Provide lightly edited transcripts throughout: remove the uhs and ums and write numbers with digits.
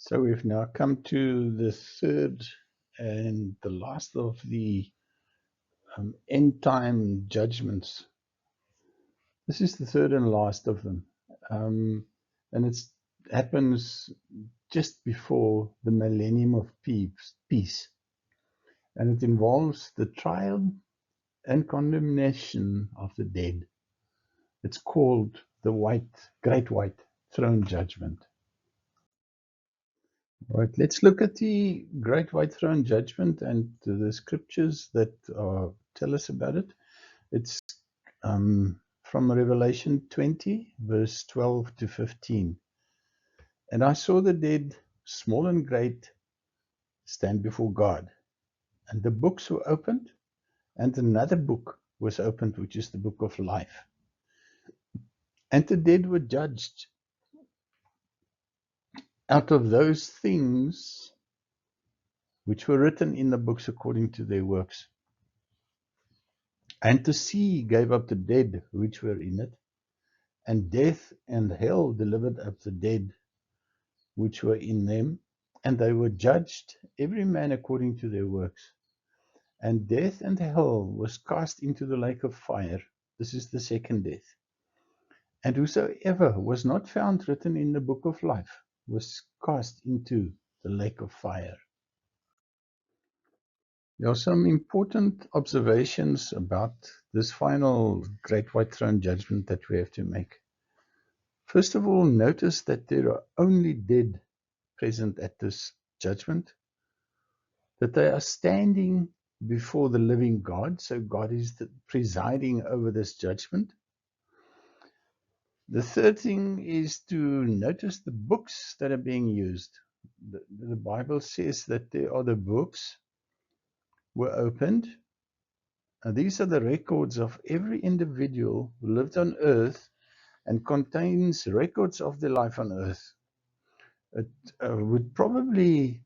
So we've now come to the third and the last of the end time judgments. This is the third and last of them. And it happens just before the millennium of peace. And it involves the trial and condemnation of the dead. It's called the Great White Throne Judgment. Right, let's look at the Great White Throne Judgment and the scriptures that tell us about it. It's from Revelation 20, verse 12 to 15. And I saw the dead, small and great, stand before God. And the books were opened, and another book was opened, which is the book of life. And the dead were judged out of those things which were written in the books according to their works. And the sea gave up the dead which were in it, and death and hell delivered up the dead which were in them, and they were judged, every man according to their works. And death and hell was cast into the lake of fire. This is the second death. And whosoever was not found written in the book of life was cast into the lake of fire. There are some important observations about this final Great White Throne Judgment that we have to make. First of all, notice that there are only dead present at this judgment, that they are standing before the living God, so God is presiding over this judgment. The third thing is to notice the books that are being used. The Bible says that there are the books were opened. And these are the records of every individual who lived on earth and contains records of their life on earth. It would probably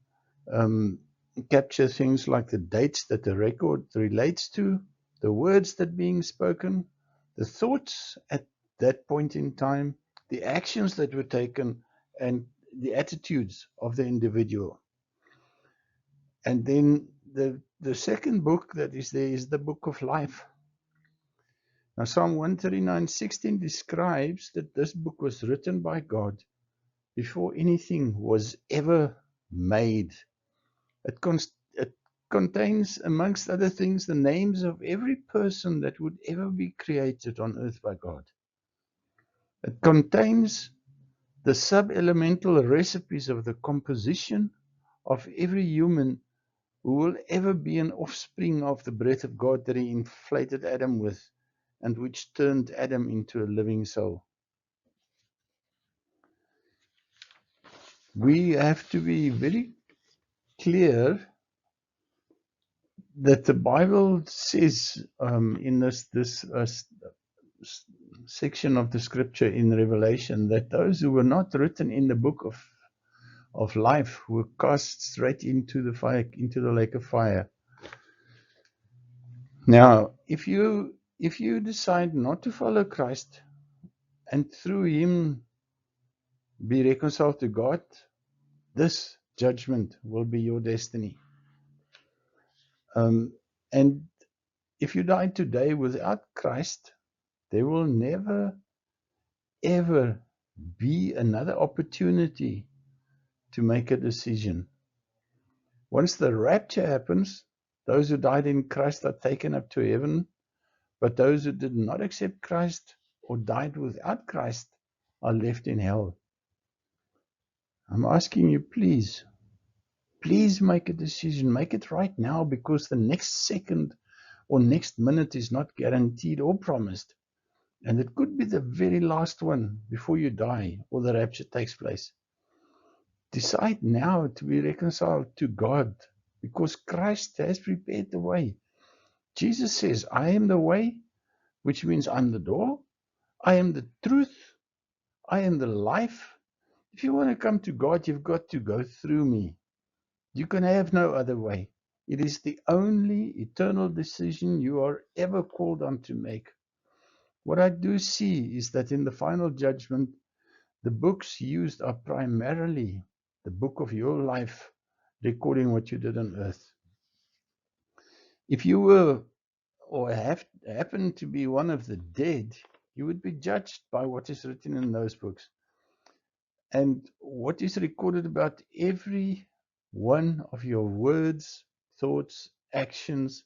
capture things like the dates that the record relates to, the words that are being spoken, the thoughts at that point in time, the actions that were taken, and the attitudes of the individual. And then the second book that is there is the book of life. Now, Psalm 139:16 describes that this book was written by God before anything was ever made. It contains, amongst other things, the names of every person that would ever be created on earth by God. It contains the sub-elemental recipes of the composition of every human who will ever be an offspring of the breath of God that He inflated Adam with, and which turned Adam into a living soul. We have to be very clear that the Bible says in this section of the scripture in Revelation that those who were not written in the book of life were cast straight into the fire, into the lake of fire. Now, if you decide not to follow Christ and through Him be reconciled to God, this judgment will be your destiny. And if you die today without Christ, there will never, ever be another opportunity to make a decision. Once the rapture happens, those who died in Christ are taken up to heaven, but those who did not accept Christ or died without Christ are left in hell. I'm asking you, please make a decision. Make it right now, because the next second or next minute is not guaranteed or promised. And it could be the very last one before you die or the rapture takes place. Decide now to be reconciled to God, because Christ has prepared the way. Jesus says, I am the way, which means I'm the door. I am the truth. I am the life. If you want to come to God, you've got to go through me. You can have no other way. It is the only eternal decision you are ever called on to make. What I do see is that in the final judgment, the books used are primarily the book of your life, recording what you did on earth. If you were or happen to be one of the dead, you would be judged by what is written in those books. And what is recorded about every one of your words, thoughts, actions,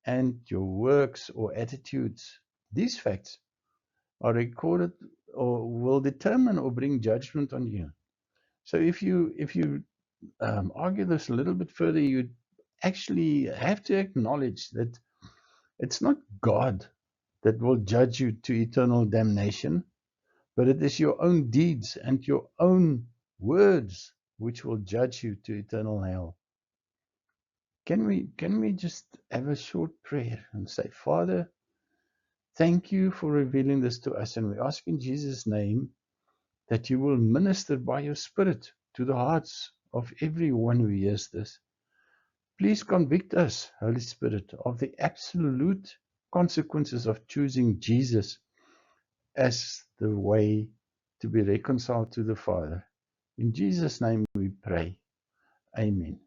and your works or attitudes. These facts are recorded or will determine or bring judgment on you. So if you argue this a little bit further, you actually have to acknowledge that it's not God that will judge you to eternal damnation, but it is your own deeds and your own words which will judge you to eternal hell. Can we just have a short prayer and say, Father, thank you for revealing this to us, and we ask in Jesus' name that you will minister by your Spirit to the hearts of everyone who hears this. Please convict us, Holy Spirit, of the absolute consequences of choosing Jesus as the way to be reconciled to the Father. In Jesus' name we pray. Amen.